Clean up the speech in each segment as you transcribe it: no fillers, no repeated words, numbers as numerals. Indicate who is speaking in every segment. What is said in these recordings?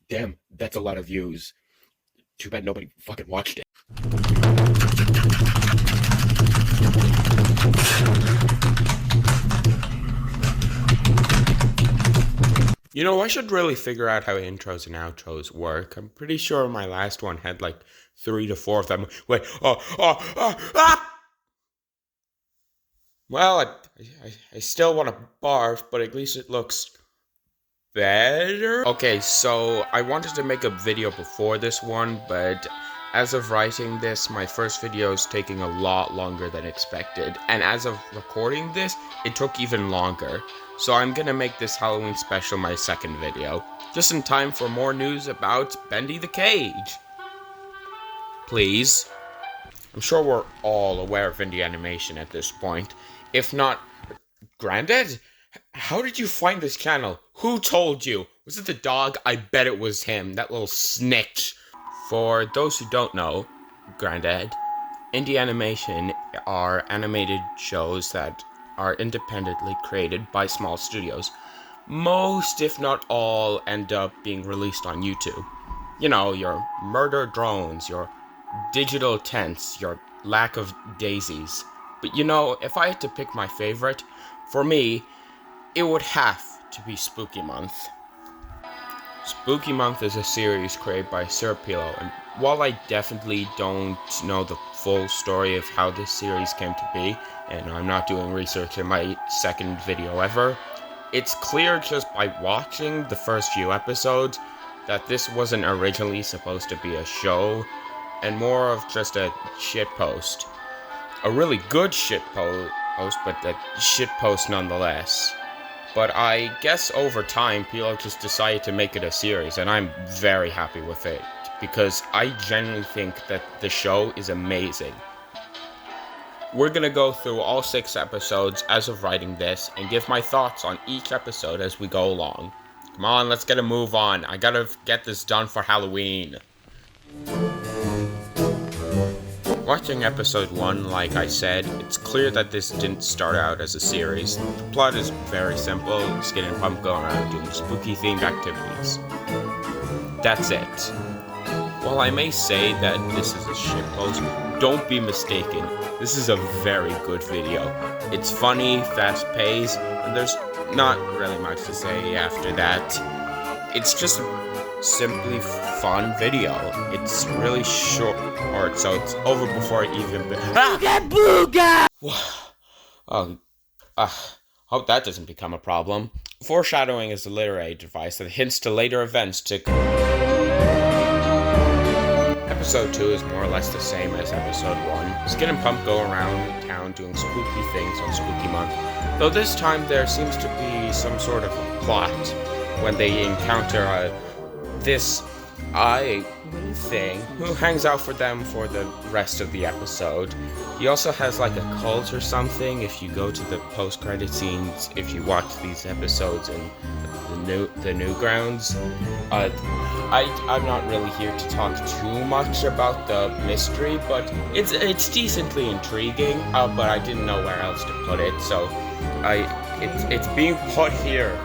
Speaker 1: Damn, that's a lot of views. Too bad nobody fucking watched it. You know, I should really figure out how intros and outros work. I'm pretty sure my last one had like 3 to 4 of them. Wait, ah! Well, I still want to barf, but at least it looks better. Okay, so I wanted to make a video before this one, but as of writing this, my first video is taking a lot longer than expected. And as of recording this, it took even longer. So I'm gonna make this Halloween special my second video, just in time for more news about Bendy the Cage. Please. I'm sure we're all aware of indie animation at this point. If not, Granddad? How did you find this channel? Who told you? Was it the dog? I bet it was him, that little snitch. For those who don't know, Granddad, indie animation are animated shows that are independently created by small studios. Most, if not all, end up being released on YouTube. You know, your murder drones, your digital tents, your lack of daisies. But you know, if I had to pick my favorite, for me, it would have to be Spooky Month. Spooky Month is a series created by Sir Pilo, and while I definitely don't know the full story of how this series came to be, and I'm not doing research in my second video ever, it's clear just by watching the first few episodes that this wasn't originally supposed to be a show, and more of just a shitpost. A really good shitpost, but a shitpost nonetheless. But I guess over time, Pilo just decided to make it a series, and I'm very happy with it, because I genuinely think that the show is amazing. We're gonna go through all 6 episodes as of writing this, and give my thoughts on each episode as we go along. Come on, let's get a move on. I gotta get this done for Halloween. Watching episode 1, like I said, it's clear that this didn't start out as a series. The plot is very simple: Skid and Pump go around doing spooky themed activities. That's it. While I may say that this is a shitpost, don't be mistaken. This is a very good video. It's funny, fast-paced, and there's not really much to say after that. It's just simply fun video. It's really short, so it's over before it even Booga! Hope that doesn't become a problem. Foreshadowing is a literary device that hints to later events to... Episode 2 is more or less the same as episode 1. Skid and Pump go around town doing spooky things on Spooky Month, though this time there seems to be some sort of a plot when they encounter this thing who hangs out for them for the rest of the episode. He also has like a cult or something. If you go to the post-credit scenes, if you watch these episodes in the Newgrounds, I'm not really here to talk too much about the mystery, but it's decently intriguing. But I didn't know where else to put it, so it's being put here.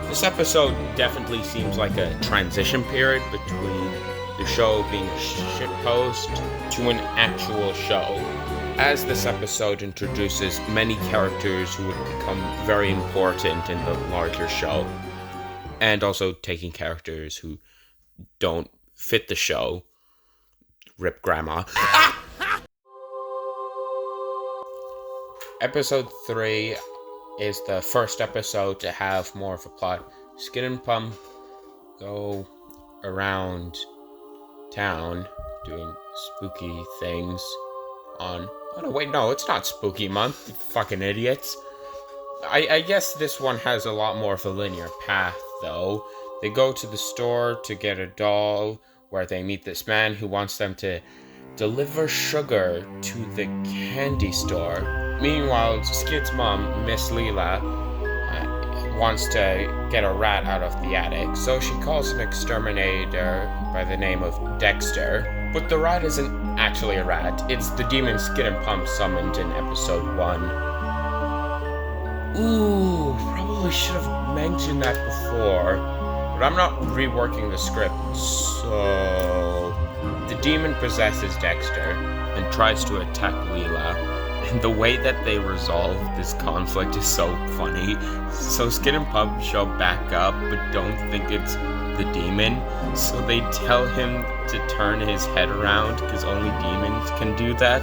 Speaker 1: This episode definitely seems like a transition period between the show being a shitpost to an actual show, as this episode introduces many characters who would become very important in the larger show, and also taking characters who don't fit the show. Rip Grandma. Episode 3 is the first episode to have more of a plot. Skid and Pump go around town doing spooky things on... Oh no, wait, no, it's not Spooky Month, you fucking idiots. I guess this one has a lot more of a linear path, though. They go to the store to get a doll, where they meet this man who wants them to deliver sugar to the candy store. Meanwhile, Skid's mom, Miss Leela, wants to get a rat out of the attic, so she calls an exterminator by the name of Dexter. But the rat isn't actually a rat, it's the demon Skid and Pump summoned in episode 1. Ooh, probably should have mentioned that before. But I'm not reworking the script, so the demon possesses Dexter and tries to attack Leela. And the way that they resolve this conflict is so funny. So Skid and Pump show back up, but don't think it's the demon. So they tell him to turn his head around, because only demons can do that.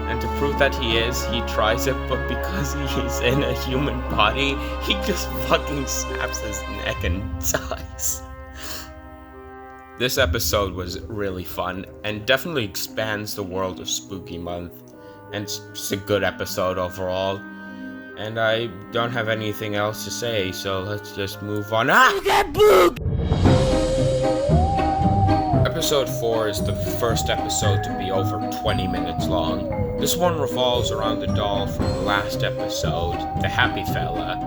Speaker 1: And to prove that he tries it, but because he's in a human body, he just fucking snaps his neck and dies. This episode was really fun, and definitely expands the world of Spooky Month. And it's just a good episode overall. And I don't have anything else to say, so let's just move on. Episode 4 is the first episode to be over 20 minutes long. This one revolves around the doll from the last episode, the Happy Fella,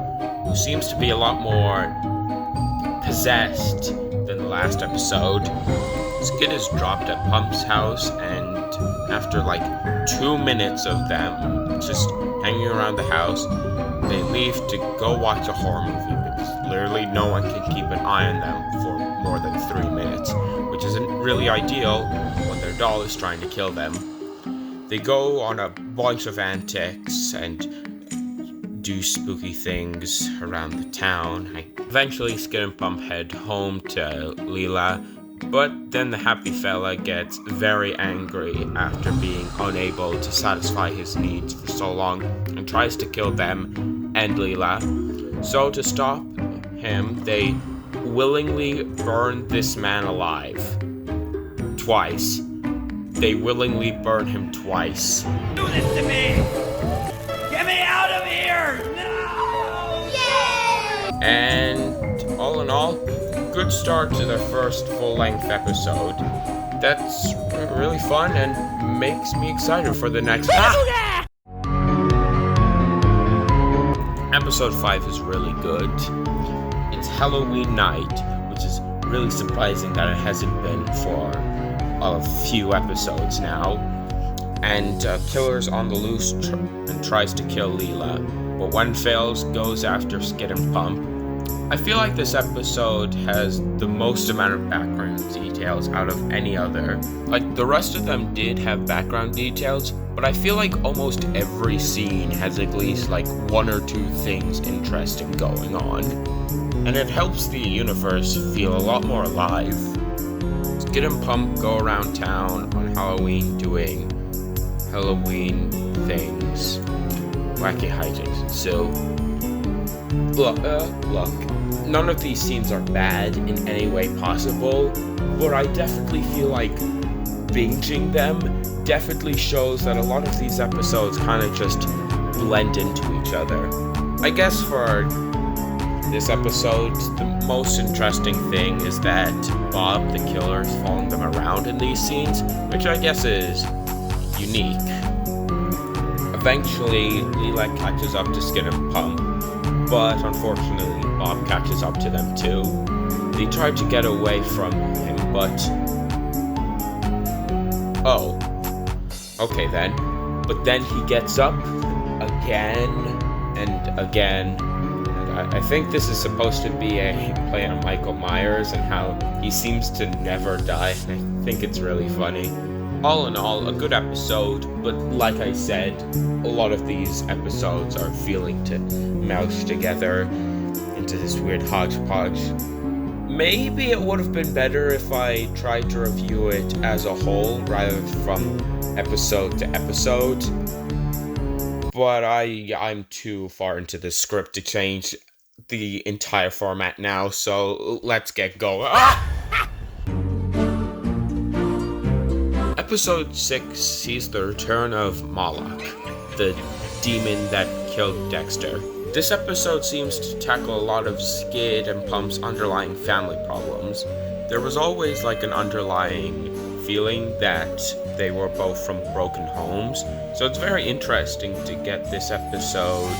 Speaker 1: who seems to be a lot more possessed than the last episode. Skid is dropped at Pump's house, and after like 2 minutes of them just hanging around the house, they leave to go watch a horror movie, because literally no one can keep an eye on them for more than 3 minutes, which isn't really ideal when their doll is trying to kill them. They go on a bunch of antics and do spooky things around the town. Eventually, Skid and Pump head home to Leela, but then the Happy Fella gets very angry after being unable to satisfy his needs for so long and tries to kill them and Leela. So to stop him, they willingly burn this man alive. Twice. They willingly burn him twice.
Speaker 2: Do this to me! Get me out of here! No!
Speaker 3: Yay!
Speaker 1: And all in all, good start to their first full-length episode. That's really fun and makes me excited for the next. Episode 5 is really good. It's Halloween night, which is really surprising that it hasn't been for a few episodes now. And killer's on the loose and tries to kill Leela, but when fails, goes after Skid and Pump. I feel like this episode has the most amount of background details out of any other. Like, the rest of them did have background details, but I feel like almost every scene has at least like 1 or 2 things interesting going on. And it helps the universe feel a lot more alive. Skid and Pump go around town on Halloween doing Halloween things. Wacky hijinks ensue. Look, none of these scenes are bad in any way possible, but I definitely feel like binging them definitely shows that a lot of these episodes kind of just blend into each other. I guess for this episode, the most interesting thing is that Bob the killer is following them around in these scenes, which I guess is unique. Eventually, Leela catches up to Skid and Pump, but unfortunately, Bob catches up to them too. They try to get away from him, but... oh. Okay then. But then he gets up again and again. And I think this is supposed to be a play on Michael Myers and how he seems to never die. I think it's really funny. All in all, a good episode, but like I said, a lot of these episodes are feeling to meld together into this weird hodgepodge. Maybe it would have been better if I tried to review it as a whole rather than from episode to episode, but I'm too far into the script to change the entire format now, so let's get going. Episode 6 sees the return of Moloch, the demon that killed Dexter. This episode seems to tackle a lot of Skid and Pump's underlying family problems. There was always like an underlying feeling that they were both from broken homes, so it's very interesting to get this episode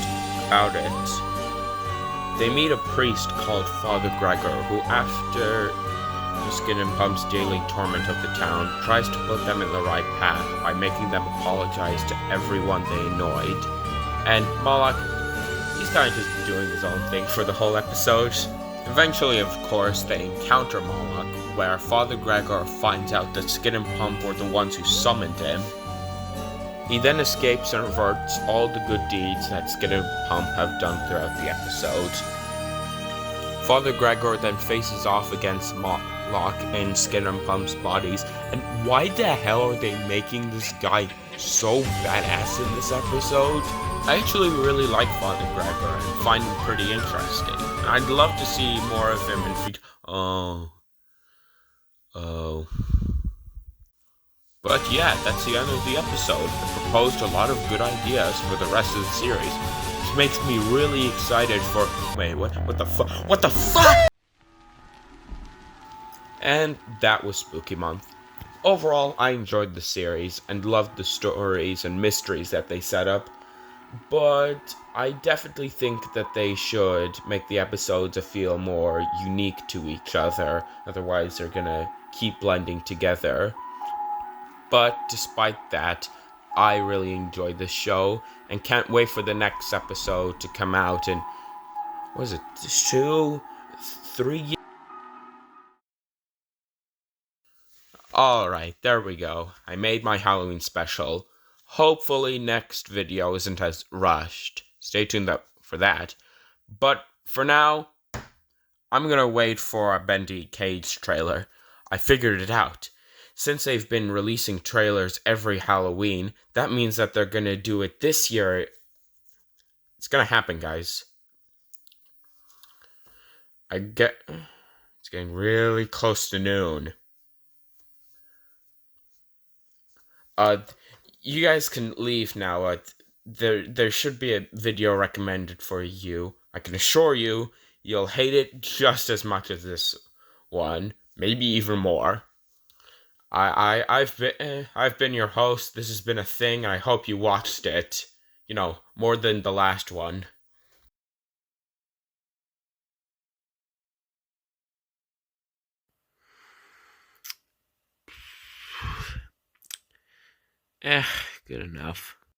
Speaker 1: about it. They meet a priest called Father Gregor, who after Skid and Pump's daily torment of the town tries to put them in the right path by making them apologize to everyone they annoyed. And Moloch, he's kind of just doing his own thing for the whole episode. Eventually, of course, they encounter Moloch, where Father Gregor finds out that Skid and Pump were the ones who summoned him. He then escapes and reverts all the good deeds that Skid and Pump have done throughout the episode. Father Gregor then faces off against Moloch in Skid and Pump's bodies, and why the hell are they making this guy so badass in this episode? I actually really like Father Gregor and find him pretty interesting. I'd love to see more of him in Oh. But yeah, that's the end of the episode. I proposed a lot of good ideas for the rest of the series, which makes me really excited for... Wait, what the fuck? What the fuck? And that was Spooky Month. Overall, I enjoyed the series and loved the stories and mysteries that they set up, but I definitely think that they should make the episodes feel more unique to each other, otherwise they're gonna keep blending together. But despite that, I really enjoyed this show and can't wait for the next episode to come out in, what is it, 2, 3 years? Alright, there we go. I made my Halloween special. Hopefully next video isn't as rushed. Stay tuned for that. But for now, I'm gonna wait for a Bendy Cage trailer. I figured it out. Since they've been releasing trailers every Halloween, that means that they're gonna do it this year. It's gonna happen, guys. It's getting really close to noon. You guys can leave now. There should be a video recommended for you. I can assure you, you'll hate it just as much as this one, maybe even more. I've been your host. This has been a thing, and I hope you watched it. You know, more than the last one. Good enough.